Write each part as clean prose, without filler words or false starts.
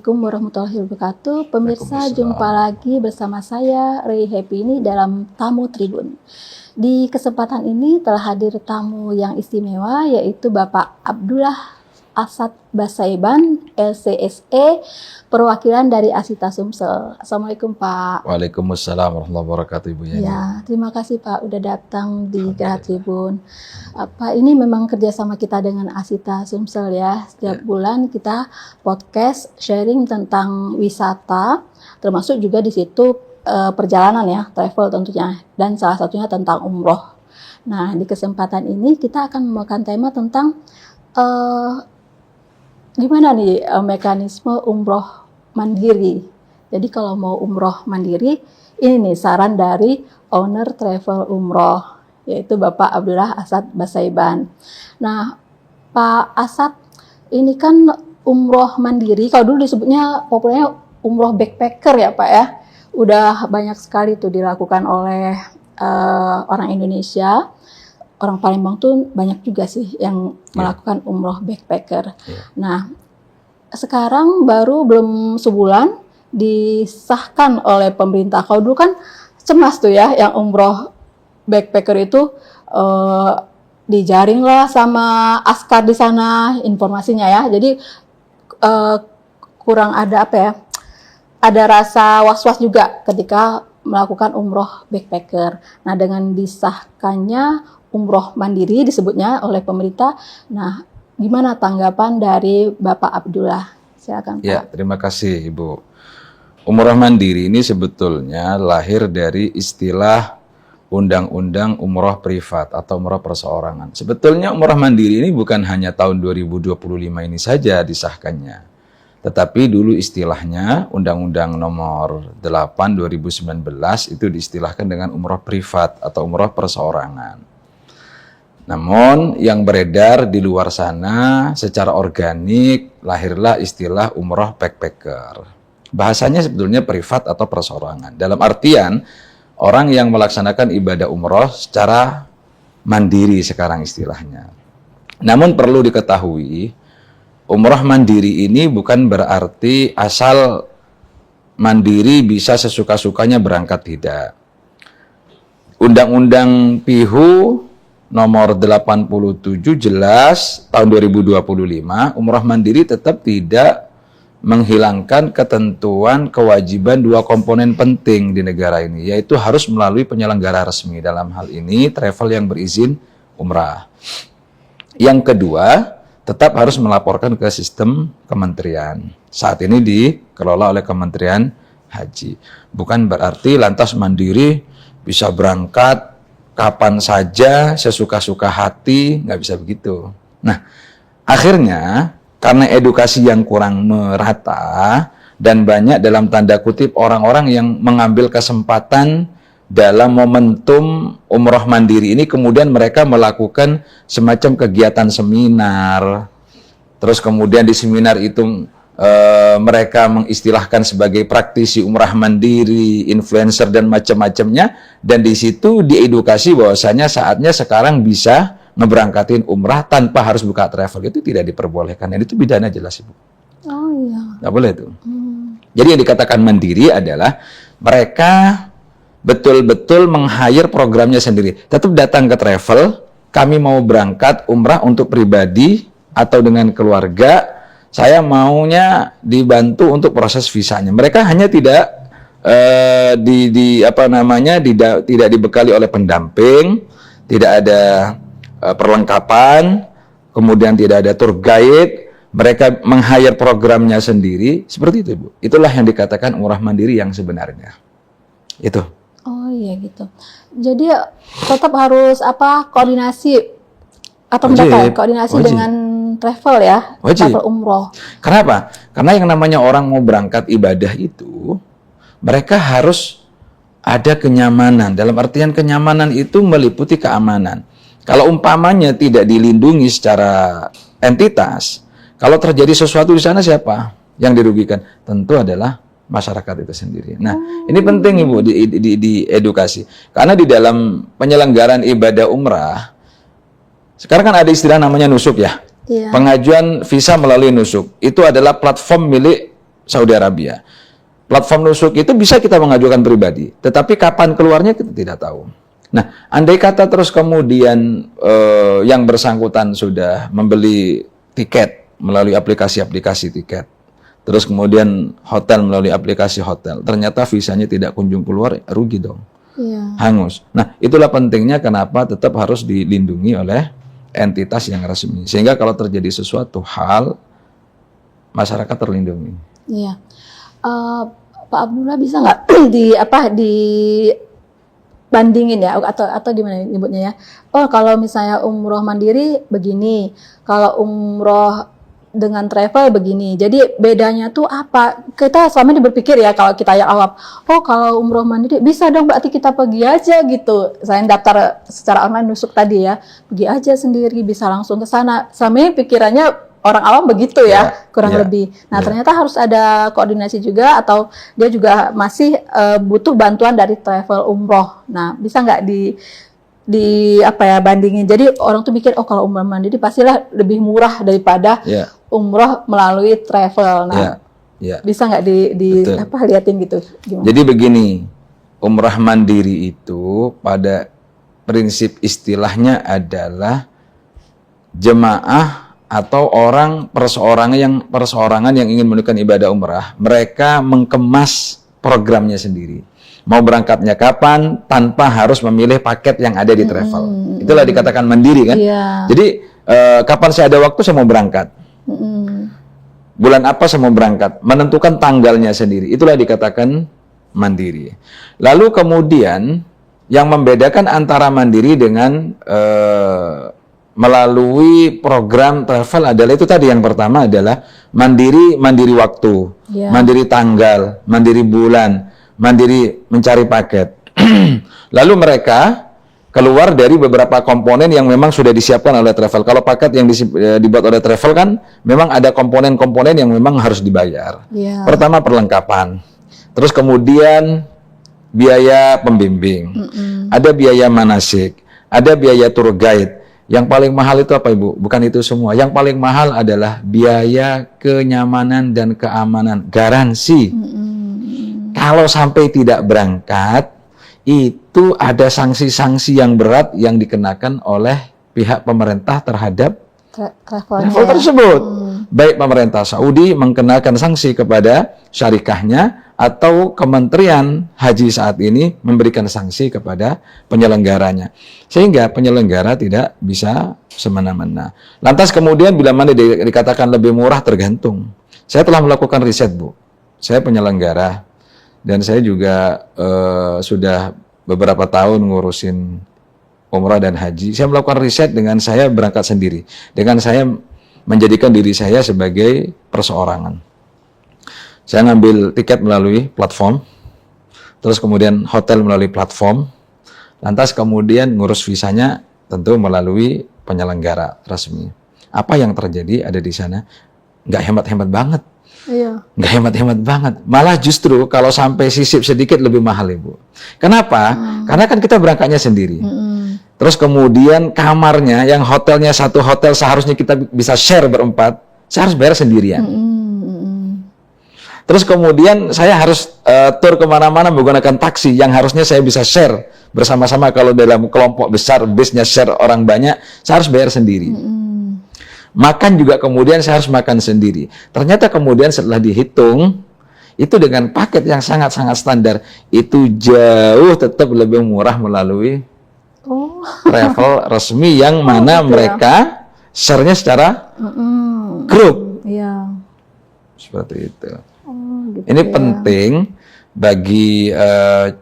Assalamualaikum warahmatullahi wabarakatuh. Pemirsa, jumpa lagi bersama saya Ray Happy ini dalam Tamu Tribun. Di kesempatan ini telah hadir tamu yang istimewa, yaitu Bapak Abdullah Asad Basaiban, LCSE, perwakilan dari Asita Sumsel. Assalamualaikum Pak. Waalaikumsalam warahmatullahi wabarakatuh Ibu Yani. Ya, terima kasih Pak udah datang di Gerah Tribun. Pak, ini memang kerjasama kita dengan Asita Sumsel ya. Setiap bulan kita podcast sharing tentang wisata, termasuk juga di situ perjalanan ya, travel tentunya, dan salah satunya tentang umroh. Nah, di kesempatan ini kita akan membawakan tema tentang gimana nih mekanisme umroh mandiri. Jadi kalau mau umroh mandiri, ini nih saran dari owner travel umroh, yaitu Bapak Abdullah Asad Basaiban. Nah, Pak Asad, ini kan umroh mandiri, kalau dulu disebutnya populernya umroh backpacker ya Pak ya. Udah banyak sekali tuh dilakukan oleh orang Indonesia. Orang Palembang tuh banyak juga sih yang melakukan umroh backpacker. Nah, sekarang baru belum sebulan disahkan oleh pemerintah. Kalau dulu kan cemas tuh ya, yang umroh backpacker itu dijaring lah sama askar di sana informasinya ya. Jadi kurang ada apa ya? Ada rasa was-was juga ketika melakukan umroh backpacker. Nah, dengan disahkannya umroh mandiri disebutnya oleh pemerintah. Nah, gimana tanggapan dari Bapak Abdullah? Silakan Pak. Ya, terima kasih Ibu. Umroh mandiri ini sebetulnya lahir dari istilah Undang-Undang Umroh Privat atau Umroh Perseorangan. Sebetulnya umroh mandiri ini bukan hanya tahun 2025 ini saja disahkannya. Tetapi dulu istilahnya Undang-Undang Nomor 8 2019 itu diistilahkan dengan umroh privat atau umroh perseorangan. Namun yang beredar di luar sana secara organik lahirlah istilah umroh backpacker. Bahasanya sebetulnya privat atau perseorangan. Dalam artian orang yang melaksanakan ibadah umroh secara mandiri sekarang istilahnya. Namun perlu diketahui, umroh mandiri ini bukan berarti asal mandiri bisa sesuka-sukanya berangkat, tidak. Undang-Undang PIHU nomor 87 jelas tahun 2025, umroh mandiri tetap tidak menghilangkan ketentuan kewajiban dua komponen penting di negara ini, yaitu harus melalui penyelenggara resmi, dalam hal ini travel yang berizin umrah. Yang kedua, tetap harus melaporkan ke sistem kementerian. Saat ini dikelola oleh Kementerian Haji. Bukan berarti lantas mandiri bisa berangkat kapan saja, sesuka-suka hati, nggak bisa begitu. Nah, akhirnya karena edukasi yang kurang merata dan banyak dalam tanda kutip orang-orang yang mengambil kesempatan dalam momentum umroh mandiri ini, kemudian mereka melakukan semacam kegiatan seminar, terus kemudian di seminar itu mereka mengistilahkan sebagai praktisi umrah mandiri, influencer dan macam-macamnya, dan di situ diedukasi bahwasanya saatnya sekarang bisa ngeberangkatin umrah tanpa harus buka travel. Itu tidak diperbolehkan, dan itu pidana jelas Ibu. Oh iya. Nggak boleh itu. Jadi yang dikatakan mandiri adalah mereka betul-betul meng-hire programnya sendiri. Tetap datang ke travel, kami mau berangkat umrah untuk pribadi atau dengan keluarga, saya maunya dibantu untuk proses visanya. Mereka hanya tidak tidak dibekali oleh pendamping, tidak ada perlengkapan, kemudian tidak ada tour guide, mereka meng-hire programnya sendiri, seperti itu Ibu. Itulah yang dikatakan umrah mandiri yang sebenarnya. Itu. Oh iya gitu. Jadi tetap harus koordinasi atau koordinasi dengan travel ya, wajib. Travel umroh. Kenapa? Karena yang namanya orang mau berangkat ibadah itu, mereka harus ada kenyamanan. Dalam artian kenyamanan itu meliputi keamanan. Kalau umpamanya tidak dilindungi secara entitas, kalau terjadi sesuatu di sana siapa yang dirugikan? Tentu adalah masyarakat itu sendiri. Nah, ini penting Ibu di edukasi. Karena di dalam penyelenggaraan ibadah umrah, sekarang kan ada istilah namanya nusuk ya. Iya. Pengajuan visa melalui nusuk. Itu adalah platform milik Saudi Arabia. Platform nusuk itu bisa kita mengajukan pribadi, tetapi kapan keluarnya kita tidak tahu. Nah, andai kata terus kemudian yang bersangkutan sudah membeli tiket melalui aplikasi-aplikasi tiket, terus kemudian hotel melalui aplikasi hotel, ternyata visanya tidak kunjung keluar, rugi dong, hangus. Nah, itulah pentingnya kenapa tetap harus dilindungi oleh entitas yang resmi, sehingga kalau terjadi sesuatu hal, masyarakat terlindungi. Iya. Pak Abdullah bisa nggak dibandingin ya, atau gimana nyebutnya ya? Oh, kalau misalnya umroh mandiri begini, kalau umroh dengan travel begini. Jadi bedanya tuh apa? Kita selama ini berpikir ya, kalau kita yang awam, oh kalau umroh mandiri bisa dong, berarti kita pergi aja gitu. Saya daftar secara online nusuk tadi ya, pergi aja sendiri, bisa langsung ke sana. Selama ini pikirannya orang awam begitu ya, kurang lebih. Nah, ternyata harus ada koordinasi juga, atau dia juga masih butuh bantuan dari travel umroh. Nah, bisa nggak bandingin. Jadi orang tuh mikir, oh kalau umroh mandiri pastilah lebih murah daripada umroh melalui travel. Nah, bisa nggak liatin gitu? Gimana? Jadi begini, umrah mandiri itu pada prinsip istilahnya adalah jemaah atau orang perseorangan yang ingin menunaikan ibadah umrah, mereka mengemas programnya sendiri. Mau berangkatnya kapan tanpa harus memilih paket yang ada di travel. Itulah dikatakan mandiri kan. Jadi kapan saya ada waktu saya mau berangkat. Bulan apa saya mau berangkat, menentukan tanggalnya sendiri. Itulah dikatakan mandiri. Lalu kemudian yang membedakan antara mandiri dengan melalui program travel adalah itu tadi, yang pertama adalah mandiri waktu, mandiri tanggal, mandiri bulan, mandiri mencari paket. Lalu mereka keluar dari beberapa komponen yang memang sudah disiapkan oleh travel. Kalau paket yang dibuat oleh travel kan memang ada komponen-komponen yang memang harus dibayar. Pertama perlengkapan, terus kemudian biaya pembimbing, ada biaya manasik, ada biaya tour guide. Yang paling mahal itu apa, Ibu? Bukan itu semua. Yang paling mahal adalah biaya kenyamanan dan keamanan, garansi. Kalau sampai tidak berangkat, itu ada sanksi-sanksi yang berat yang dikenakan oleh pihak pemerintah terhadap travel tersebut. Baik pemerintah Saudi mengenakan sanksi kepada syarikahnya, atau Kementerian Haji saat ini memberikan sanksi kepada penyelenggaranya, sehingga penyelenggara tidak bisa semena-mena. Lantas kemudian bila mana dikatakan lebih murah, tergantung. Saya telah melakukan riset, Bu. Saya penyelenggara dan saya juga sudah beberapa tahun ngurusin umrah dan haji. Saya melakukan riset dengan saya berangkat sendiri, dengan saya menjadikan diri saya sebagai perseorangan. Saya ngambil tiket melalui platform, terus kemudian hotel melalui platform, lantas kemudian ngurus visanya tentu melalui penyelenggara resmi. Apa yang terjadi ada di sana? Nggak hemat-hemat banget. Nggak hemat-hemat banget. Malah justru kalau sampai sisip sedikit lebih mahal, Ibu. Kenapa? Karena kan kita berangkatnya sendiri. Terus kemudian kamarnya, yang hotelnya satu hotel seharusnya kita bisa share berempat, saya harus bayar sendirian. Terus kemudian saya harus tur kemana-mana menggunakan taksi yang harusnya saya bisa share bersama-sama. Kalau dalam kelompok besar, bisnya share orang banyak, saya harus bayar sendiri. Makan juga kemudian saya harus makan sendiri. Ternyata kemudian setelah dihitung, itu dengan paket yang sangat-sangat standar, itu jauh tetap lebih murah melalui travel resmi yang mana mereka share-nya secara grup. Seperti itu. Gitu ini penting bagi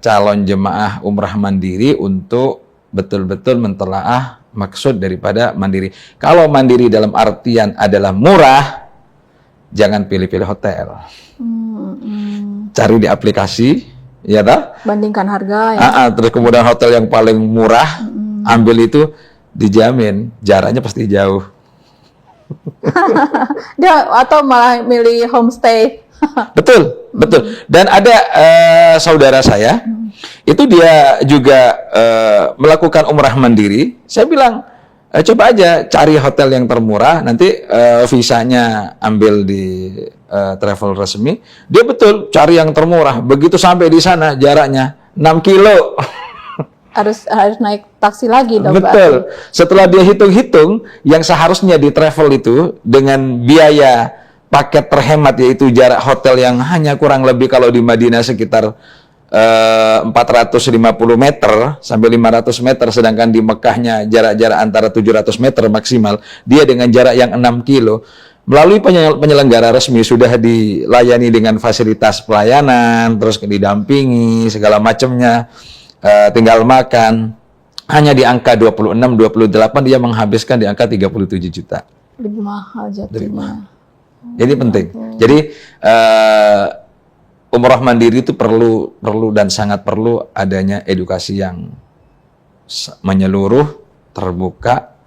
calon jemaah umrah mandiri untuk betul-betul mentelaah maksud daripada mandiri. Kalau mandiri dalam artian adalah murah, jangan pilih-pilih hotel. Cari di aplikasi, ya tak? Bandingkan harga. Ya. Terus kemudian hotel yang paling murah, ambil itu, dijamin jaraknya pasti jauh. Dia atau malah milih homestay. Betul. Dan ada saudara saya, itu dia juga melakukan umrah mandiri. Saya bilang, Coba aja cari hotel yang termurah, nanti visanya ambil di travel resmi, dia betul cari yang termurah. Begitu sampai di sana jaraknya 6 kilo. Harus naik taksi lagi dong, Betul. berarti. Setelah dia hitung-hitung, yang seharusnya di travel itu dengan biaya paket terhemat yaitu jarak hotel yang hanya kurang lebih kalau di Madinah sekitar 450 meter sampai 500 meter, sedangkan di Mekahnya jarak-jarak antara 700 meter maksimal, dia dengan jarak yang 6 kilo. Melalui penyelenggara resmi sudah dilayani dengan fasilitas pelayanan, terus didampingi segala macamnya, tinggal makan. Hanya di angka 26-28 dia menghabiskan di angka 37 juta. Lebih mahal jatuhnya. Jadi penting. Jadi umroh mandiri itu perlu dan sangat perlu adanya edukasi yang menyeluruh, terbuka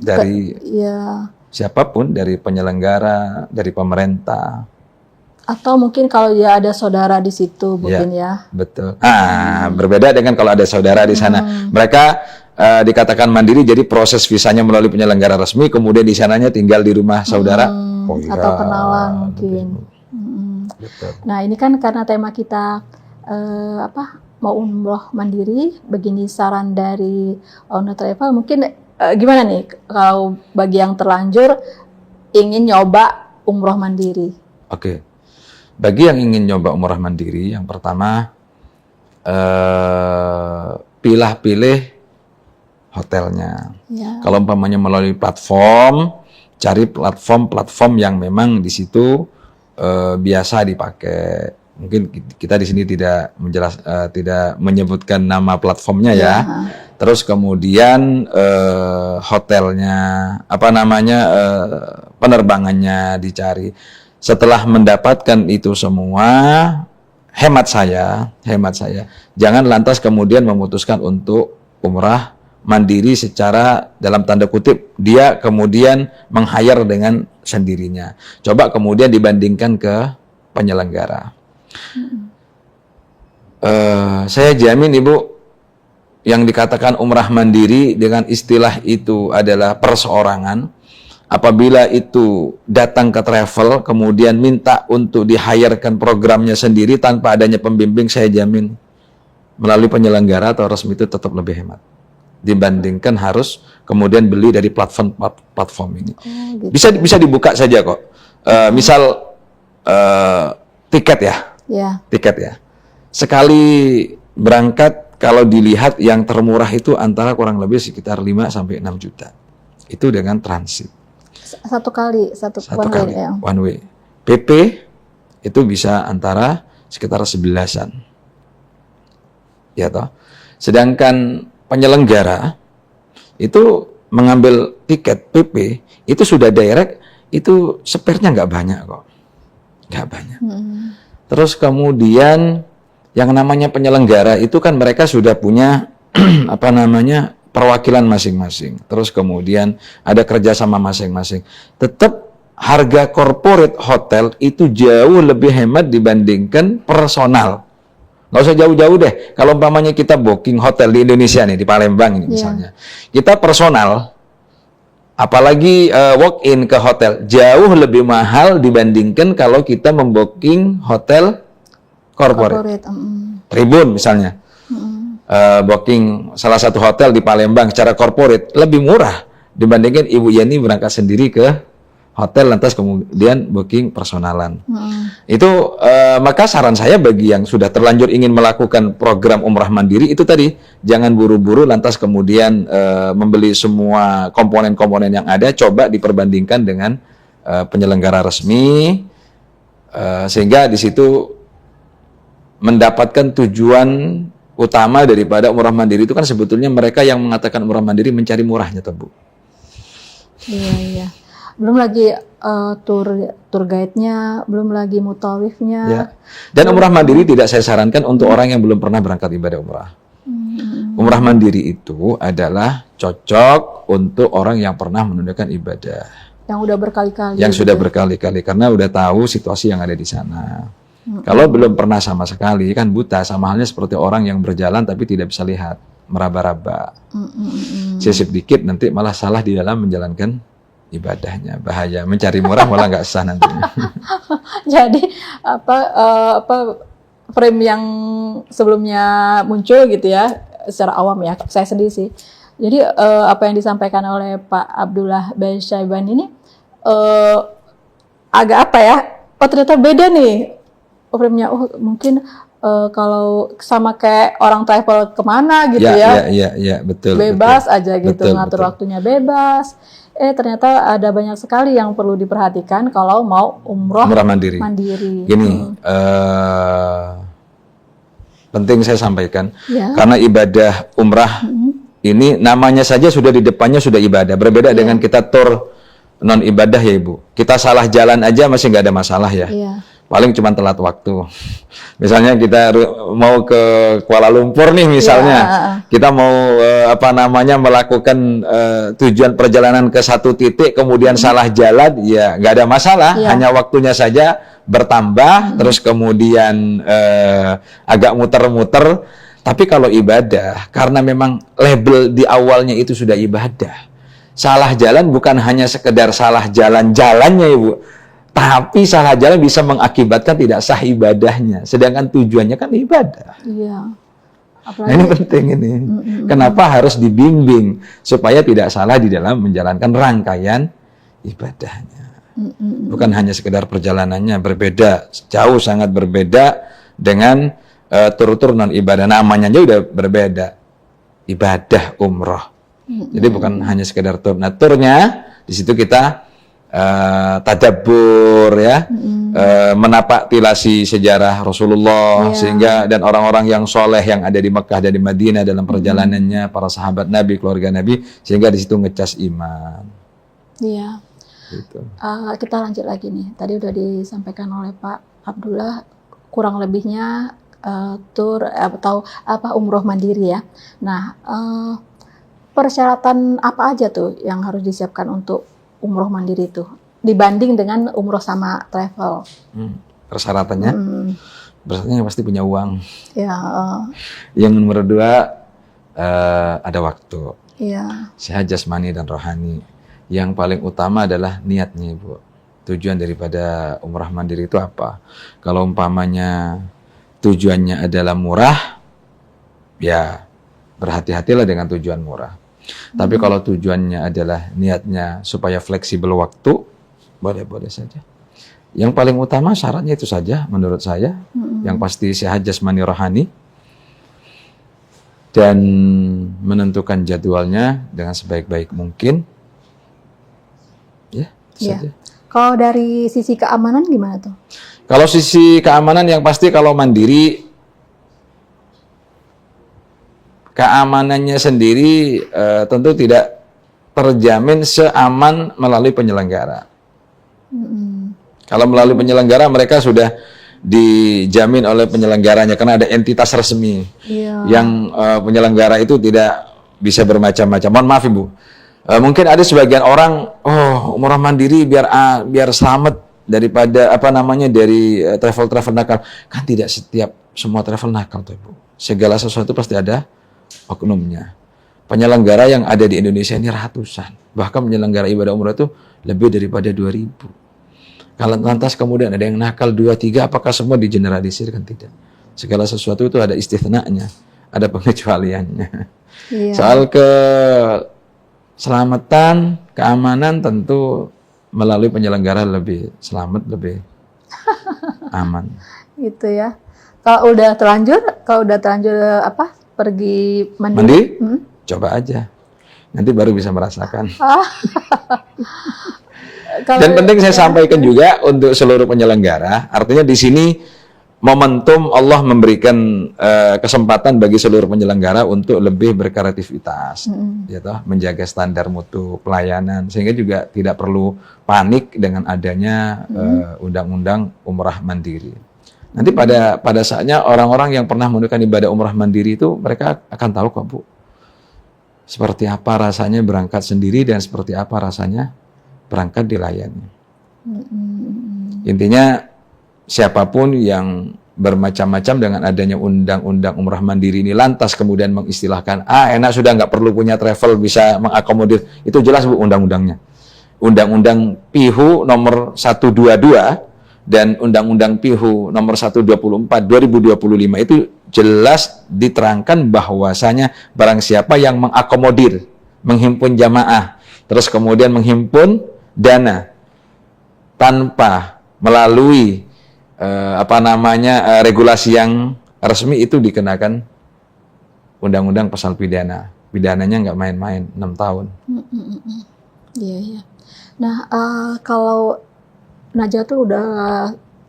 dari siapapun, dari penyelenggara, dari pemerintah. Atau mungkin kalau ya ada saudara di situ, mungkin ya. Betul. Berbeda dengan kalau ada saudara di sana. Mereka dikatakan mandiri, jadi proses visanya melalui penyelenggara resmi, kemudian di sananya tinggal di rumah saudara. Atau kenalan mungkin. Betul. Nah, ini kan karena tema kita mau umroh mandiri, begini saran dari owner travel, mungkin gimana nih kalau bagi yang terlanjur ingin nyoba umroh mandiri? Oke. Bagi yang ingin nyoba umroh mandiri, yang pertama pilih hotelnya. Ya. Kalau umpamanya melalui platform, cari platform yang memang di situ biasa dipakai. Mungkin kita di sini tidak menyebutkan nama platformnya ya. Terus kemudian hotelnya, penerbangannya dicari. Setelah mendapatkan itu semua, hemat saya, jangan lantas kemudian memutuskan untuk umrah mandiri secara dalam tanda kutip, dia kemudian meng-hire dengan sendirinya. Coba kemudian dibandingkan ke penyelenggara. Saya jamin Ibu, yang dikatakan umrah mandiri dengan istilah itu adalah perseorangan. Apabila itu datang ke travel, kemudian minta untuk di-hire-kan programnya sendiri tanpa adanya pembimbing, saya jamin melalui penyelenggara atau resmi itu tetap lebih hemat dibandingkan harus kemudian beli dari platform ini. Gitu. Bisa dibuka saja kok. Misal tiket ya. Tiket ya. Sekali berangkat kalau dilihat yang termurah itu antara kurang lebih sekitar 5 sampai 6 juta. Itu dengan transit. Satu kali one way. PP itu bisa antara sekitar 11-an. Ya toh. Sedangkan penyelenggara itu mengambil tiket PP itu sudah direct, itu spare-nya nggak banyak kok. Nggak banyak. Terus kemudian yang namanya penyelenggara itu kan mereka sudah punya perwakilan masing-masing. Terus kemudian ada kerjasama masing-masing. Tetap harga corporate hotel itu jauh lebih hemat dibandingkan personal. Nggak usah jauh-jauh deh. Kalau umpamanya kita booking hotel di Indonesia nih, di Palembang ini misalnya. Kita personal, apalagi walk-in ke hotel, jauh lebih mahal dibandingkan kalau kita membooking hotel corporate. Tribun misalnya. Booking salah satu hotel di Palembang secara corporate lebih murah dibandingkan Ibu Yeni berangkat sendiri ke hotel lantas kemudian booking personalan. Itu maka saran saya bagi yang sudah terlanjur ingin melakukan program umrah mandiri itu tadi, jangan buru-buru lantas kemudian membeli semua komponen-komponen yang ada, coba diperbandingkan dengan penyelenggara resmi sehingga di situ mendapatkan tujuan utama daripada umrah mandiri itu kan sebetulnya mereka yang mengatakan umrah mandiri mencari murahnya, Bu. Iya. Belum lagi tour guide-nya, belum lagi mutawifnya. Ya. Dan umrah mandiri tidak saya sarankan untuk orang yang belum pernah berangkat ibadah umrah. Umrah mandiri itu adalah cocok untuk orang yang pernah menunaikan ibadah. Yang sudah berkali-kali. Yang sudah berkali-kali karena udah tahu situasi yang ada di sana. Kalau belum pernah sama sekali kan buta, sama halnya seperti orang yang berjalan tapi tidak bisa lihat, meraba-raba. Sisip dikit nanti malah salah di dalam menjalankan ibadahnya. Bahaya, mencari murah malah nggak sah nantinya. Jadi apa frame yang sebelumnya muncul gitu ya, secara awam ya, saya sendiri sih. Jadi apa yang disampaikan oleh Pak Abdullah bin Syaiban ini agak apa ya? Oh ternyata beda nih frame-nya. Oh mungkin kalau sama kayak orang travel kemana gitu ya. Iya, betul. Bebas betul. aja gitu, Betul, ngatur betul. waktunya bebas. Ternyata ada banyak sekali yang perlu diperhatikan kalau mau umroh mandiri. Gini, penting saya sampaikan, karena ibadah umrah ini namanya saja sudah di depannya sudah ibadah. Berbeda dengan kita tur non ibadah ya Ibu. Kita salah jalan aja masih nggak ada masalah ya. Paling cuma telat waktu. Misalnya kita mau ke Kuala Lumpur nih misalnya, kita mau melakukan tujuan perjalanan ke satu titik, kemudian salah jalan, ya nggak ada masalah, hanya waktunya saja bertambah, terus kemudian agak muter-muter. Tapi kalau ibadah, karena memang label di awalnya itu sudah ibadah, salah jalan bukan hanya sekedar salah jalan-jalannya Ibu, tapi salah jalan bisa mengakibatkan tidak sah ibadahnya. Sedangkan tujuannya kan ibadah. Iya. Nah, ini penting ini. Kenapa harus dibimbing supaya tidak salah di dalam menjalankan rangkaian ibadahnya. Bukan hanya sekedar perjalanannya, berbeda, jauh sangat berbeda dengan tur-tur non ibadah. Namanya aja udah berbeda. Ibadah umroh. Jadi bukan hanya sekedar tur. Nah, turnya di situ kita tadabbur ya, menapak tilasi sejarah Rasulullah sehingga dan orang-orang yang soleh yang ada di Mekah dan di Madinah dalam perjalanannya, para sahabat Nabi, keluarga Nabi, sehingga di situ ngecas iman. Iya. Gitu. Kita lanjut lagi nih. Tadi udah disampaikan oleh Pak Abdullah kurang lebihnya tur atau umroh mandiri ya. Nah, persyaratan apa aja tuh yang harus disiapkan untuk umroh mandiri itu dibanding dengan umroh sama travel? Persyaratannya, persyaratannya pasti punya uang. Ya. Yang nomor 2 ada waktu. Iya. Sehat jasmani dan rohani. Yang paling utama adalah niatnya Ibu. Tujuan daripada umrah mandiri itu apa? Kalau umpamanya tujuannya adalah murah, ya berhati-hatilah dengan tujuan murah. Tapi kalau tujuannya adalah niatnya supaya fleksibel waktu, boleh-boleh saja. Yang paling utama syaratnya itu saja menurut saya. Yang pasti sehat jasmani rohani. Dan menentukan jadwalnya dengan sebaik-baik mungkin. Ya, itu saja. Kalau dari sisi keamanan gimana tuh? Kalau sisi keamanan yang pasti kalau mandiri, keamanannya sendiri tentu tidak terjamin seaman melalui penyelenggara. Kalau melalui penyelenggara mereka sudah dijamin oleh penyelenggaranya karena ada entitas resmi yang penyelenggara itu tidak bisa bermacam-macam. Mohon maaf Ibu, mungkin ada sebagian orang umrah mandiri biar selamat daripada dari travel nakal. Kan tidak setiap semua travel nakal tuh Ibu. Segala sesuatu pasti ada oknumnya. Penyelenggara yang ada di Indonesia ini ratusan. Bahkan penyelenggara ibadah umrah itu lebih daripada 2.000. Kalau lantas kemudian ada yang nakal 2-3, apakah semua digeneralisir? Kan tidak. Segala sesuatu itu ada istisnanya, ada pengecualiannya. Soal keselamatan, keamanan tentu melalui penyelenggara lebih selamat, lebih aman. Gitu ya. Kalau udah terlanjur pergi mandiri? Coba aja. Nanti baru bisa merasakan. Dan penting saya sampaikan juga untuk seluruh penyelenggara, artinya di sini momentum Allah memberikan kesempatan bagi seluruh penyelenggara untuk lebih berkreativitas, menjaga standar mutu pelayanan, sehingga juga tidak perlu panik dengan adanya undang-undang umrah mandiri. Nanti pada saatnya orang-orang yang pernah menunaikan ibadah umrah mandiri itu mereka akan tahu kok Bu, seperti apa rasanya berangkat sendiri dan seperti apa rasanya berangkat dilayani. Intinya siapapun yang bermacam-macam dengan adanya undang-undang umrah mandiri ini, lantas kemudian mengistilahkan, enak sudah nggak perlu punya travel, bisa mengakomodir. Itu jelas Bu undang-undangnya. Undang-undang PIHU nomor 122 dan Undang-Undang PIHU nomor 124 2025 itu jelas diterangkan bahwasanya barang siapa yang mengakomodir, menghimpun jamaah, terus kemudian menghimpun dana tanpa melalui regulasi yang resmi, itu dikenakan undang-undang pasal pidana. Pidananya nggak main-main, 6 tahun. Iya, iya. Nah, kalau Najah tuh udah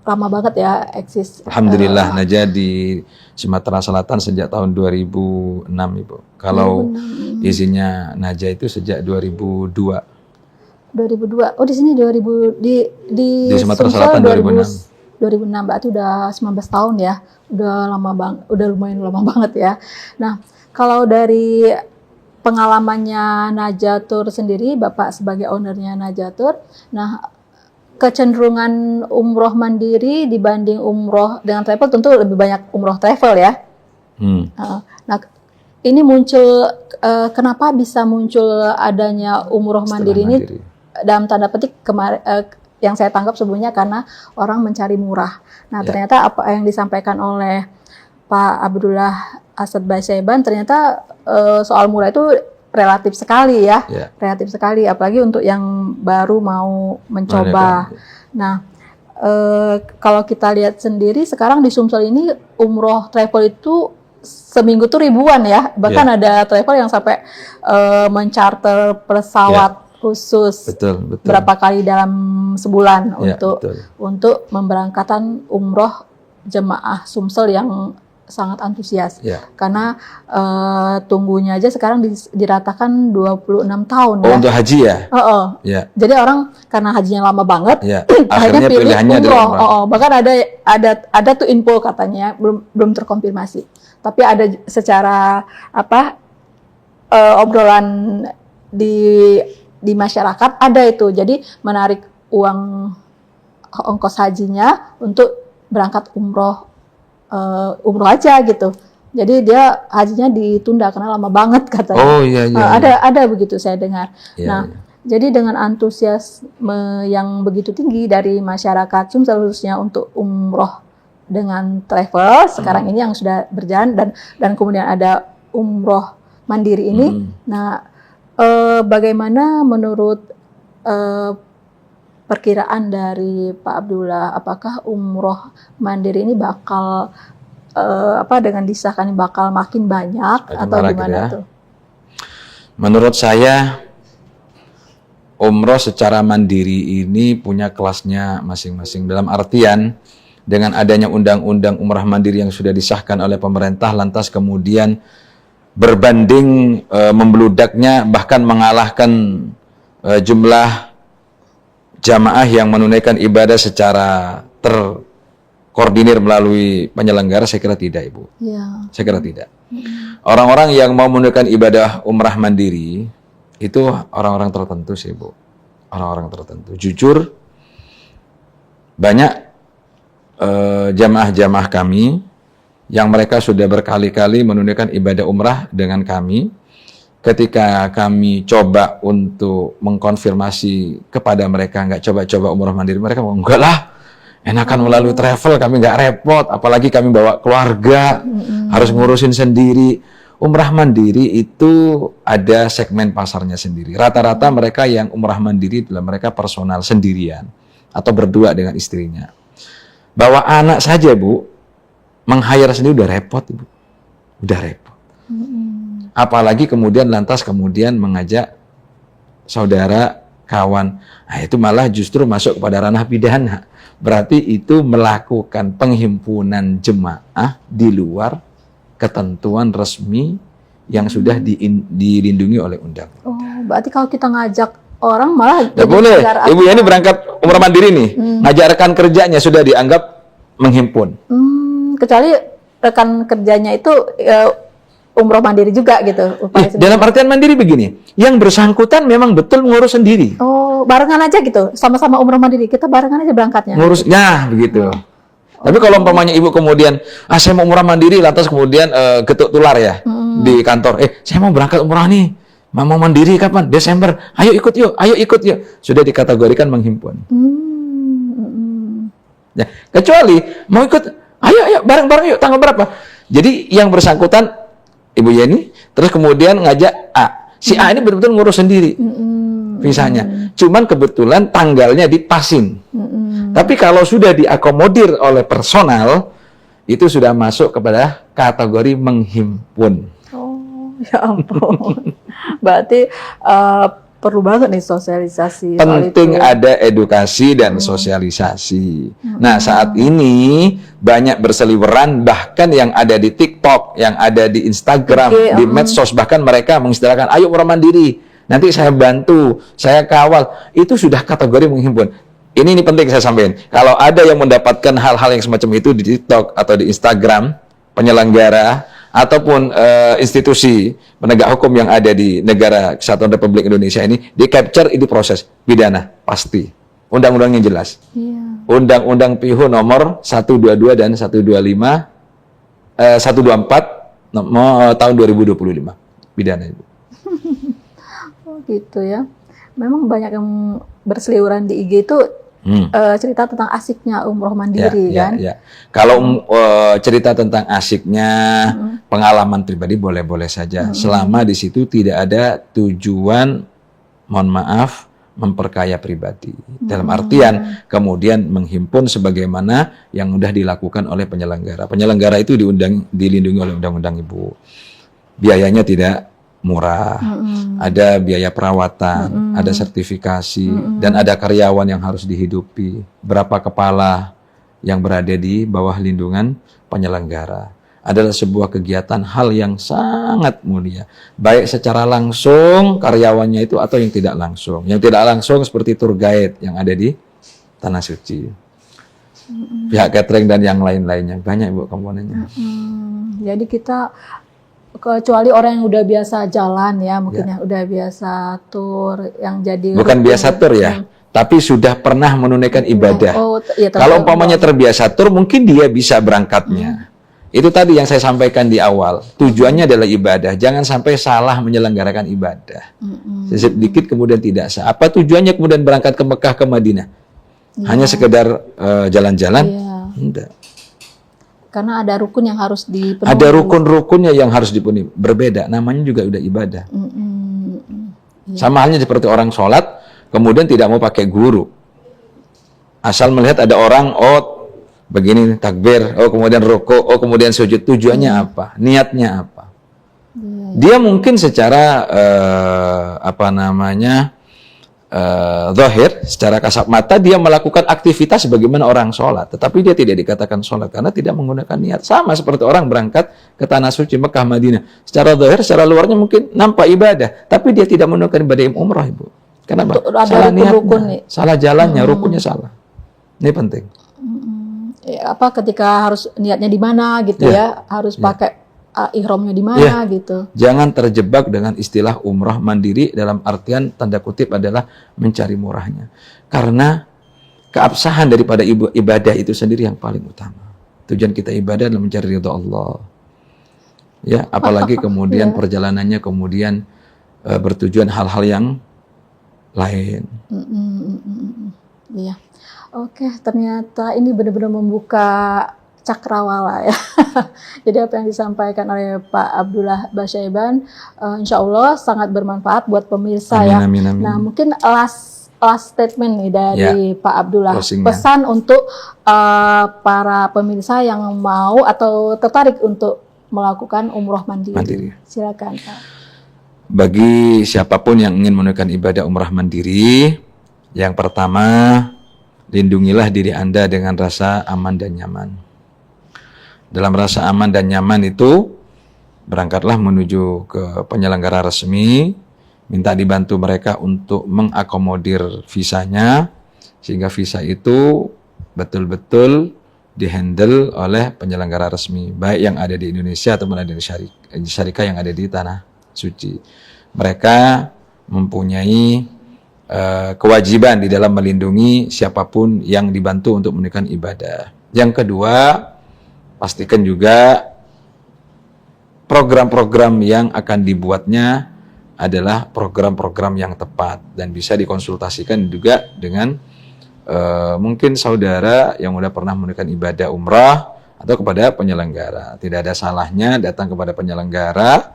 lama banget ya eksis. Alhamdulillah, Najah di Sumatera Selatan sejak tahun 2006, Ibu. Kalau 2006. izinnya Najah itu sejak 2002. 2002. Oh, di sini 2000 di Sumatera Sumsel Selatan 2006. 2006, berarti udah 19 tahun ya. Udah lama udah lumayan lama banget ya. Nah, kalau dari pengalamannya Najatur sendiri, Bapak sebagai ownernya Najatur, nah kecenderungan umroh mandiri dibanding umroh dengan travel, tentu lebih banyak umroh travel ya. Nah, ini muncul, kenapa bisa muncul adanya umroh mandiri ini? Dalam tanda petik yang saya tangkap sebelumnya karena orang mencari murah. Nah, ternyata apa yang disampaikan oleh Pak Abdullah Asad Basyaiban, ternyata soal murah itu relatif sekali ya, relatif sekali, apalagi untuk yang baru mau mencoba. Nah, kalau kita lihat sendiri sekarang di Sumsel ini umroh travel itu seminggu tuh ribuan ya, bahkan ada travel yang sampai mencarter pesawat khusus berapa kali dalam sebulan untuk memberangkatkan umroh jemaah Sumsel yang sangat antusias. Karena tunggunya aja sekarang diratakan 26 tahun ya. Untuk haji ya? Jadi orang karena hajinya lama banget, akhirnya pilih umroh. Bahkan ada tuh info katanya belum terkonfirmasi. Tapi ada secara obrolan di masyarakat ada itu. Jadi menarik uang ongkos hajinya untuk berangkat umroh aja gitu. Jadi dia hajinya ditunda karena lama banget katanya. Ada begitu saya dengar. Jadi dengan antusiasme yang begitu tinggi dari masyarakat Sumsel khususnya untuk umroh dengan travel sekarang ini yang sudah berjalan, dan kemudian ada umroh mandiri ini. Nah, bagaimana menurut perkiraan dari Pak Abdullah, apakah umroh mandiri ini bakal dengan disahkan bakal makin banyak atau gimana tuh? Menurut saya umroh secara mandiri ini punya kelasnya masing-masing, dalam artian dengan adanya undang-undang umrah mandiri yang sudah disahkan oleh pemerintah, lantas kemudian berbanding membeludaknya bahkan mengalahkan jumlah jamaah yang menunaikan ibadah secara terkoordinir melalui penyelenggara, saya kira tidak, Ibu. Saya kira tidak. Orang-orang yang mau menunaikan ibadah umrah mandiri itu orang-orang tertentu sih, Bu. Orang-orang tertentu. Jujur, banyak jamaah-jamaah kami yang mereka sudah berkali-kali menunaikan ibadah umrah dengan kami. Ketika kami coba untuk mengkonfirmasi kepada mereka, nggak coba-coba umrah mandiri, mereka ngomong, enggak lah, enakan melalui travel, kami nggak repot, apalagi kami bawa keluarga, harus ngurusin sendiri. Umrah mandiri itu ada segmen pasarnya sendiri. Rata-rata mereka yang umrah mandiri adalah mereka personal sendirian atau berdua dengan istrinya. Bawa anak saja, Bu, meng-hire sendiri udah repot, Ibu. Udah repot. Apalagi kemudian lantas kemudian mengajak saudara, kawan. Nah, itu malah justru masuk kepada ranah pidana. Berarti itu melakukan penghimpunan jemaah di luar ketentuan resmi yang sudah dilindungi oleh undang-undang. Oh, berarti kalau kita ngajak orang malah tidak boleh. Ibu ini berangkat umrah mandiri nih, ngajak rekan kerjanya sudah dianggap menghimpun. Kecuali rekan kerjanya itu umroh mandiri juga gitu. Dalam artian mandiri begini, yang bersangkutan memang betul ngurus sendiri. Oh, barengan aja gitu, sama-sama umroh mandiri, kita barengan aja berangkatnya. Ngurusnya begitu. Tapi kalau umpamanya ibu kemudian, saya mau umrah mandiri, lantas kemudian getuk tular ya di kantor, saya mau berangkat umrah nih, mau mandiri kapan? Desember, ayo ikut yuk, sudah dikategorikan menghimpun. Ya, kecuali mau ikut, ayo bareng-bareng yuk, tanggal berapa? Jadi yang bersangkutan, Ibu Yeni, terus kemudian ngajak A. Si A ini betul-betul ngurus sendiri visanya. Cuman kebetulan tanggalnya dipasin. Tapi kalau sudah diakomodir oleh personal, itu sudah masuk kepada kategori menghimpun. Oh, ya ampun. Berarti perlu banget nih sosialisasi. Penting ada edukasi dan sosialisasi. Nah, saat ini banyak berseliweran, bahkan yang ada di TikTok, yang ada di Instagram, di medsos, bahkan mereka mengistilahkan, ayo umrah mandiri, nanti saya bantu, saya kawal. Itu sudah kategori menghimpun. Ini penting saya sampaikan. Kalau ada yang mendapatkan hal-hal yang semacam itu di TikTok atau di Instagram, penyelenggara ataupun institusi penegak hukum yang ada di negara Kesatuan Republik Indonesia ini, di capture, ini proses pidana pasti. Undang-undangnya jelas. Undang-Undang PIHU nomor 122 dan 124 tahun 2025 pidana itu. Oh gitu ya. Memang banyak yang berseliweran di IG itu cerita tentang asiknya umroh mandiri kan? Ya. Kalau cerita tentang asiknya, pengalaman pribadi boleh-boleh saja, selama di situ tidak ada tujuan, mohon maaf, memperkaya pribadi. Dalam artian kemudian menghimpun sebagaimana yang sudah dilakukan oleh penyelenggara. Penyelenggara itu dilindungi oleh undang-undang Ibu. Biayanya tidak murah, ada biaya perawatan, ada sertifikasi, dan ada karyawan yang harus dihidupi. Berapa kepala yang berada di bawah lindungan penyelenggara. Adalah sebuah kegiatan hal yang sangat mulia. Baik secara langsung karyawannya itu atau yang tidak langsung. Yang tidak langsung seperti tour guide yang ada di Tanah Suci. Pihak catering dan yang lain-lainnya. Banyak Ibu komponennya. Jadi kita kecuali orang yang udah biasa jalan ya, mungkin yang udah biasa tur, yang jadi bukan biasa tur ya, tapi sudah pernah menunaikan ibadah. Kalau umpamanya terbiasa tur, mungkin dia bisa berangkatnya. Itu tadi yang saya sampaikan di awal. Tujuannya adalah ibadah. Jangan sampai salah menyelenggarakan ibadah. Sedikit kemudian tidak sah. Apa tujuannya kemudian berangkat ke Mekah, ke Madinah? Hanya sekedar jalan-jalan? Enggak. Karena ada rukun yang harus dipenuhi. Ada rukun-rukunnya yang harus dipenuhi. Berbeda, namanya juga udah ibadah. Sama halnya seperti orang sholat, kemudian tidak mau pakai guru. Asal melihat ada orang, begini takbir, kemudian ruku, kemudian sujud. Tujuannya apa? Niatnya apa? Dia mungkin secara zahir, secara kasat mata dia melakukan aktivitas sebagaimana orang sholat, tetapi dia tidak dikatakan sholat karena tidak menggunakan niat. Sama seperti orang berangkat ke Tanah Suci Mekah Madinah, secara zahir, secara luarnya mungkin nampak ibadah, tapi dia tidak menggunakan ibadah umrah, Ibu. Kenapa? Salah niatnya, salah jalannya, rukunnya salah. Ini penting. Ketika harus niatnya di mana gitu ya, harus pakai ihramnya di mana gitu. Jangan terjebak dengan istilah umrah mandiri dalam artian tanda kutip adalah mencari murahnya. Karena keabsahan daripada ibadah itu sendiri yang paling utama. Tujuan kita ibadah adalah mencari ridha Allah. Ya, apalagi kemudian perjalanannya kemudian bertujuan hal-hal yang lain. Iya. Oke, ternyata ini benar-benar membuka cakrawala ya. Jadi apa yang disampaikan oleh Pak Abdullah Basyaiban, insya Allah sangat bermanfaat buat pemirsa. Amin. Nah, mungkin last statement nih dari Pak Abdullah, pesan untuk para pemirsa yang mau atau tertarik untuk melakukan umroh mandiri. Silakan Pak. Bagi siapapun yang ingin menunaikan ibadah umrah mandiri, yang pertama, lindungilah diri Anda dengan rasa aman dan nyaman. Dalam rasa aman dan nyaman itu, berangkatlah menuju ke penyelenggara resmi, minta dibantu mereka untuk mengakomodir visanya, sehingga visa itu betul-betul dihandle oleh penyelenggara resmi, baik yang ada di Indonesia ataupun ada di syarikat yang ada di Tanah Suci. Mereka mempunyai kewajiban di dalam melindungi siapapun yang dibantu untuk menunaikan ibadah. Yang kedua, pastikan juga program-program yang akan dibuatnya adalah program-program yang tepat dan bisa dikonsultasikan juga dengan mungkin saudara yang udah pernah menunaikan ibadah umrah atau kepada penyelenggara. Tidak ada salahnya datang kepada penyelenggara,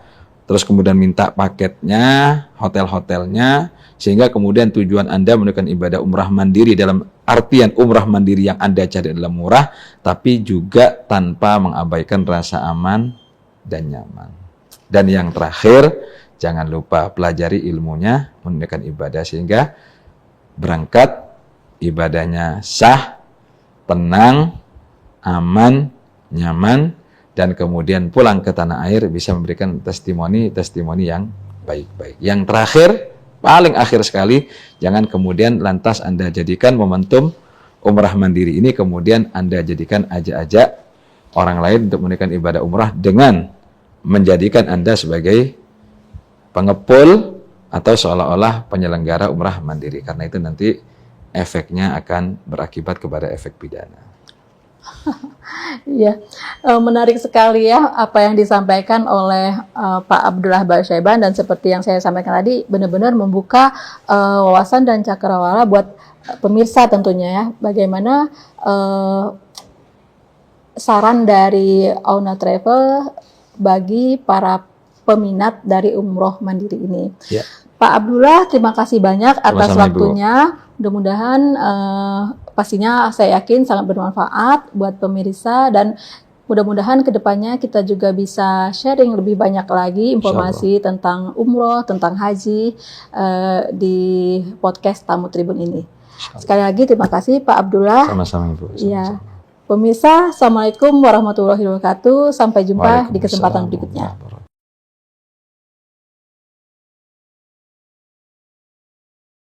terus kemudian minta paketnya, hotel-hotelnya, sehingga kemudian tujuan Anda menunaikan ibadah umrah mandiri dalam artian umrah mandiri yang Anda cari adalah murah, tapi juga tanpa mengabaikan rasa aman dan nyaman. Dan yang terakhir, jangan lupa pelajari ilmunya, menunaikan ibadah sehingga berangkat ibadahnya sah, tenang, aman, nyaman, dan kemudian pulang ke tanah air bisa memberikan testimoni yang baik-baik. Yang terakhir, paling akhir sekali, jangan kemudian lantas Anda jadikan momentum umrah mandiri ini kemudian Anda jadikan ajak-ajak orang lain untuk menunaikan ibadah umrah dengan menjadikan Anda sebagai pengepul atau seolah-olah penyelenggara umrah mandiri. Karena itu nanti efeknya akan berakibat kepada efek pidana. Iya, menarik sekali ya apa yang disampaikan oleh Pak Abdullah Basyaiban, dan seperti yang saya sampaikan tadi benar-benar membuka wawasan dan cakrawala buat pemirsa tentunya ya, bagaimana saran dari Auna Travel bagi para peminat dari umroh mandiri ini. Ya. Pak Abdullah, terima kasih banyak atas Sama-sama, waktunya. Mudah-mudahan pastinya saya yakin sangat bermanfaat buat pemirsa, dan mudah-mudahan kedepannya kita juga bisa sharing lebih banyak lagi informasi tentang umroh, tentang haji di podcast Tamu Tribun ini. Sekali lagi terima kasih Pak Abdullah. Sama-sama Ibu. Iya. Pemirsa, Assalamualaikum warahmatullahi wabarakatuh. Sampai jumpa di kesempatan berikutnya.